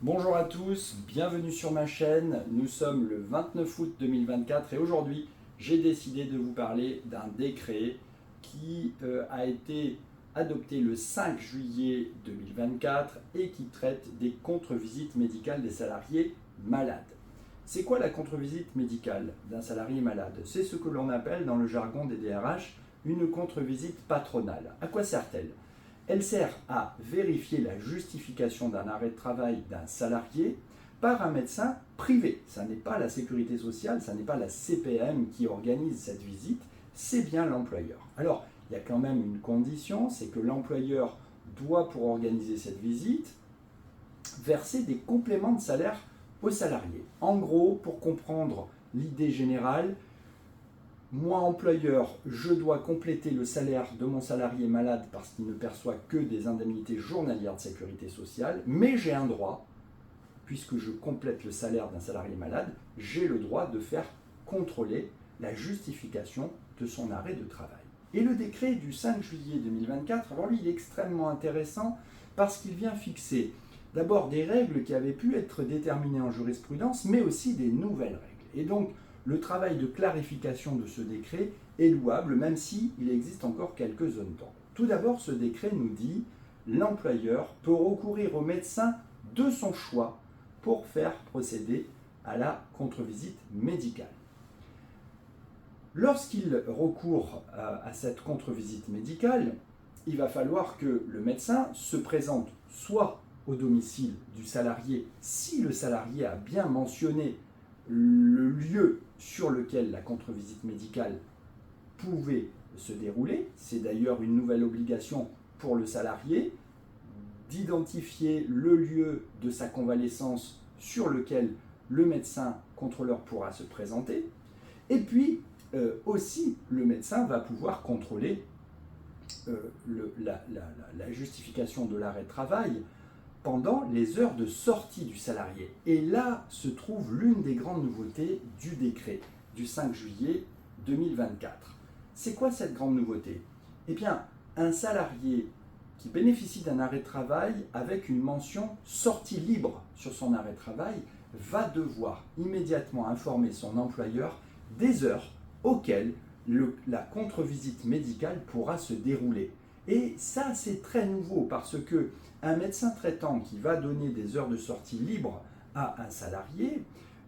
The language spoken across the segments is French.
Bonjour à tous, bienvenue sur ma chaîne. Nous sommes le 29 août 2024 et aujourd'hui j'ai décidé de vous parler d'un décret qui a été adopté le 5 juillet 2024 et qui traite des contre-visites médicales des salariés malades. C'est quoi la contre-visite médicale d'un salarié malade? C'est ce que l'on appelle dans le jargon des DRH une contre-visite patronale. À quoi sert-elle? Elle sert à vérifier la justification d'un arrêt de travail d'un salarié par un médecin privé. Ce n'est pas la sécurité sociale, ce n'est pas la CPM qui organise cette visite, c'est bien l'employeur. Alors, il y a quand même une condition, c'est que l'employeur doit, pour organiser cette visite, verser des compléments de salaire aux salariés. En gros, pour comprendre l'idée générale, moi, employeur, je dois compléter le salaire de mon salarié malade parce qu'il ne perçoit que des indemnités journalières de sécurité sociale, mais j'ai un droit, puisque je complète le salaire d'un salarié malade, j'ai le droit de faire contrôler la justification de son arrêt de travail. Et le décret du 5 juillet 2024, alors lui, il est extrêmement intéressant parce qu'il vient fixer d'abord des règles qui avaient pu être déterminées en jurisprudence, mais aussi des nouvelles règles. Et donc, le travail de clarification de ce décret est louable, même s'il existe encore quelques zones d'ombre. Tout d'abord, ce décret nous dit que l'employeur peut recourir au médecin de son choix pour faire procéder à la contre-visite médicale. Lorsqu'il recourt à cette contre-visite médicale, il va falloir que le médecin se présente soit au domicile du salarié, si le salarié a bien mentionné le lieu sur lequel la contre-visite médicale pouvait se dérouler. C'est d'ailleurs une nouvelle obligation pour le salarié d'identifier le lieu de sa convalescence sur lequel le médecin contrôleur pourra se présenter. Et puis, aussi, le médecin va pouvoir contrôler la justification de l'arrêt de travail pendant les heures de sortie du salarié. Et là se trouve l'une des grandes nouveautés du décret du 5 juillet 2024. C'est quoi cette grande nouveauté? Eh bien, un salarié qui bénéficie d'un arrêt de travail avec une mention sortie libre sur son arrêt de travail va devoir immédiatement informer son employeur des heures auxquelles la contre-visite médicale pourra se dérouler. Et ça, c'est très nouveau parce que un médecin traitant qui va donner des heures de sortie libres à un salarié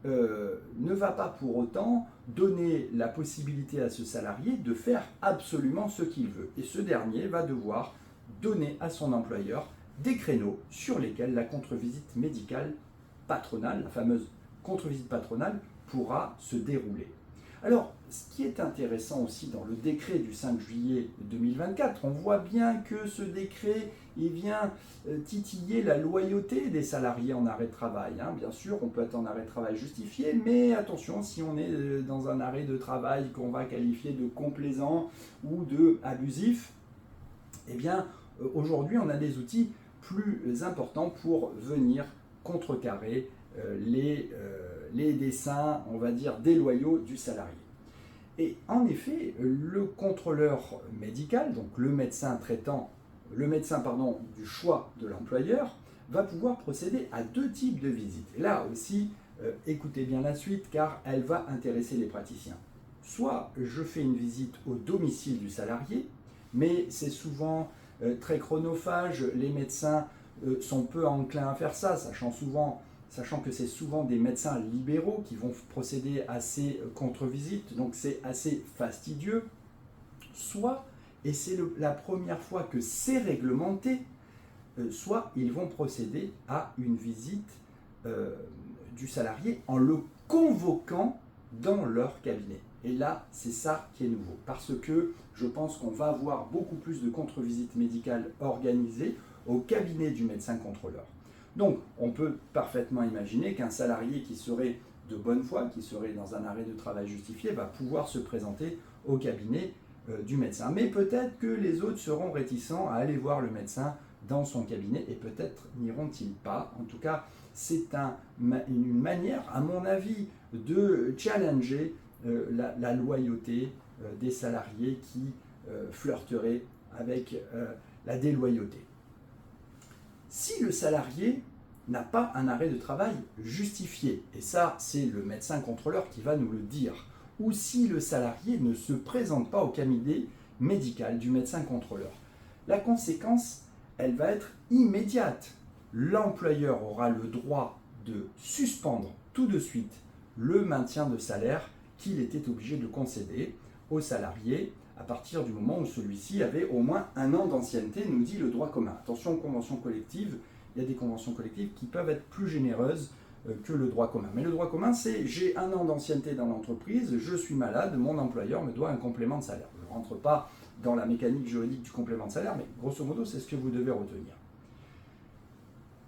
ne va pas pour autant donner la possibilité à ce salarié de faire absolument ce qu'il veut. Et ce dernier va devoir donner à son employeur des créneaux sur lesquels la contre-visite médicale patronale, la fameuse contre-visite patronale, pourra se dérouler. Alors, ce qui est intéressant aussi dans le décret du 5 juillet 2024, on voit bien que ce décret, il vient titiller la loyauté des salariés en arrêt de travail. Bien sûr, on peut être en arrêt de travail justifié, mais attention, si on est dans un arrêt de travail qu'on va qualifier de complaisant ou de abusif, eh bien, aujourd'hui, on a des outils plus importants pour venir contrecarrer les desseins, on va dire, déloyaux du salarié. Et en effet, le contrôleur médical, donc le médecin traitant, du choix de l'employeur, va pouvoir procéder à deux types de visites. Et là aussi, écoutez bien la suite car elle va intéresser les praticiens. Soit je fais une visite au domicile du salarié, mais c'est souvent très chronophage, les médecins sont peu enclins à faire ça, sachant que c'est souvent des médecins libéraux qui vont procéder à ces contre-visites, donc c'est assez fastidieux. Soit, et c'est la première fois que c'est réglementé, soit ils vont procéder à une visite du salarié en le convoquant dans leur cabinet. Et là, c'est ça qui est nouveau, parce que je pense qu'on va avoir beaucoup plus de contre-visites médicales organisées au cabinet du médecin contrôleur. Donc, on peut parfaitement imaginer qu'un salarié qui serait de bonne foi, qui serait dans un arrêt de travail justifié, va pouvoir se présenter au cabinet du médecin. Mais peut-être que les autres seront réticents à aller voir le médecin dans son cabinet et peut-être n'iront-ils pas. En tout cas, c'est une manière, à mon avis, de challenger la loyauté des salariés qui flirteraient avec la déloyauté. Si le salarié n'a pas un arrêt de travail justifié. Et ça, c'est le médecin contrôleur qui va nous le dire. Ou si le salarié ne se présente pas au cabinet médical du médecin contrôleur. La conséquence, elle va être immédiate. L'employeur aura le droit de suspendre tout de suite le maintien de salaire qu'il était obligé de concéder au salarié à partir du moment où celui-ci avait au moins 1 an d'ancienneté, nous dit le droit commun. Attention aux conventions collectives, il y a des conventions collectives qui peuvent être plus généreuses que le droit commun. Mais le droit commun, c'est j'ai 1 an d'ancienneté dans l'entreprise, je suis malade, mon employeur me doit un complément de salaire. Je ne rentre pas dans la mécanique juridique du complément de salaire, mais grosso modo, c'est ce que vous devez retenir.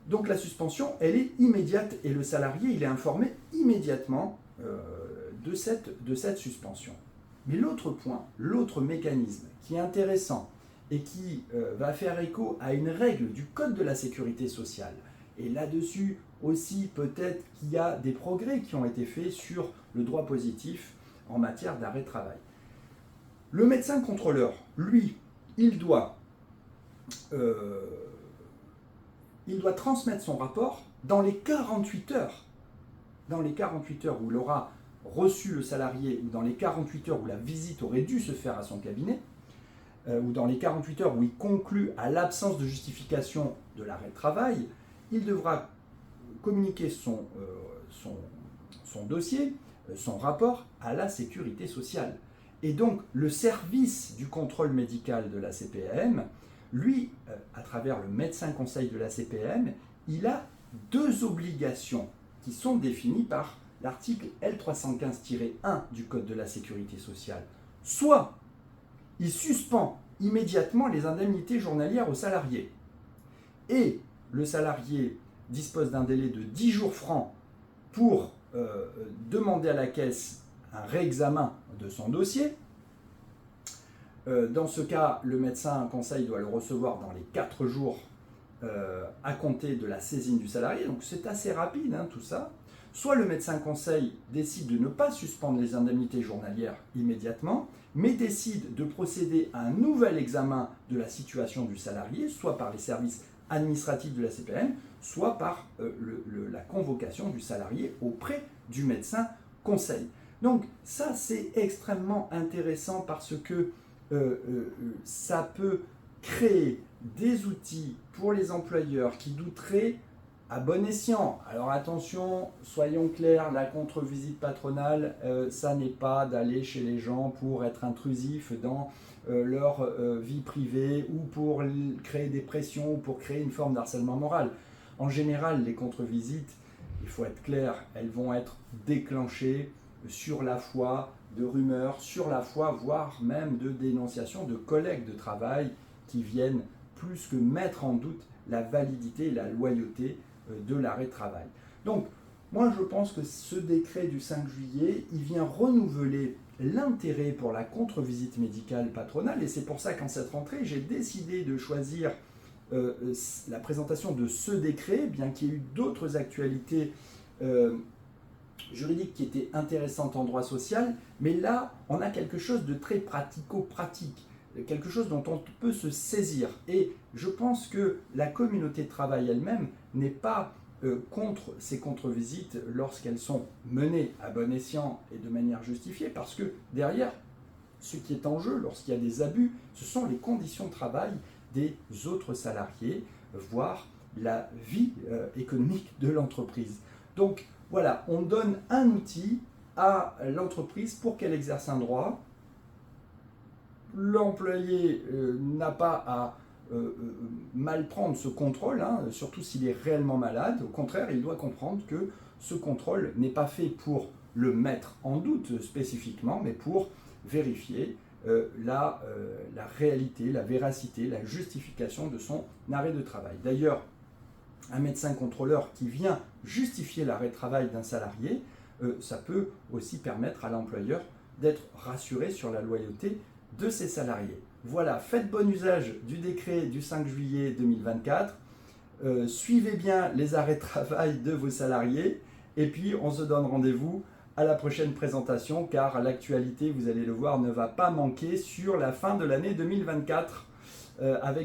Donc la suspension, elle est immédiate et le salarié, il est informé immédiatement de cette suspension. Mais l'autre point, l'autre mécanisme qui est intéressant et qui va faire écho à une règle du Code de la sécurité sociale, et là-dessus aussi peut-être qu'il y a des progrès qui ont été faits sur le droit positif en matière d'arrêt de travail. Le médecin contrôleur, lui, il doit transmettre son rapport dans les 48 heures. Dans les 48 heures où il aura reçu le salarié, ou dans les 48 heures où la visite aurait dû se faire à son cabinet, ou dans les 48 heures où il conclut à l'absence de justification de l'arrêt de travail, il devra communiquer son dossier, son rapport à la sécurité sociale. Et donc, le service du contrôle médical de la CPAM, lui, à travers le médecin conseil de la CPAM, il a 2 obligations qui sont définies par l'article L315-1 du Code de la sécurité sociale. Soit il suspend immédiatement les indemnités journalières aux salariés, et le salarié dispose d'un délai de 10 jours francs pour demander à la caisse un réexamen de son dossier. Dans ce cas, le médecin conseil doit le recevoir dans les 4 jours à compter de la saisine du salarié, donc c'est assez rapide tout ça. Soit le médecin conseil décide de ne pas suspendre les indemnités journalières immédiatement, mais décide de procéder à un nouvel examen de la situation du salarié, soit par les services administratifs de la CPAM, soit par la convocation du salarié auprès du médecin conseil. Donc ça, c'est extrêmement intéressant parce que ça peut créer des outils pour les employeurs qui douteraient à bon escient. Alors attention, soyons clairs, la contre-visite patronale, ça n'est pas d'aller chez les gens pour être intrusif dans leur vie privée ou pour créer des pressions ou pour créer une forme d'harcèlement moral. En général, les contre-visites, il faut être clair, elles vont être déclenchées sur la foi de rumeurs, sur la foi, voire même de dénonciations de collègues de travail qui viennent plus que mettre en doute la validité et la loyauté de l'arrêt de travail. Donc, moi je pense que ce décret du 5 juillet, il vient renouveler l'intérêt pour la contre-visite médicale patronale, et c'est pour ça qu'en cette rentrée, j'ai décidé de choisir la présentation de ce décret, bien qu'il y ait eu d'autres actualités juridiques qui étaient intéressantes en droit social, mais là, on a quelque chose de très pratico-pratique, quelque chose dont on peut se saisir. Et je pense que la communauté de travail elle-même n'est pas contre ces contre-visites lorsqu'elles sont menées à bon escient et de manière justifiée, parce que derrière, ce qui est en jeu lorsqu'il y a des abus, ce sont les conditions de travail des autres salariés, voire la vie économique de l'entreprise. Donc voilà, on donne un outil à l'entreprise pour qu'elle exerce un droit. L'employé n'a pas à mal prendre ce contrôle, surtout s'il est réellement malade. Au contraire, il doit comprendre que ce contrôle n'est pas fait pour le mettre en doute spécifiquement, mais pour vérifier la réalité, la véracité, la justification de son arrêt de travail. D'ailleurs, un médecin contrôleur qui vient justifier l'arrêt de travail d'un salarié, ça peut aussi permettre à l'employeur d'être rassuré sur la loyauté de ses salariés. Voilà, faites bon usage du décret du 5 juillet 2024, suivez bien les arrêts de travail de vos salariés, et puis on se donne rendez-vous à la prochaine présentation, car l'actualité, vous allez le voir, ne va pas manquer sur la fin de l'année 2024, avec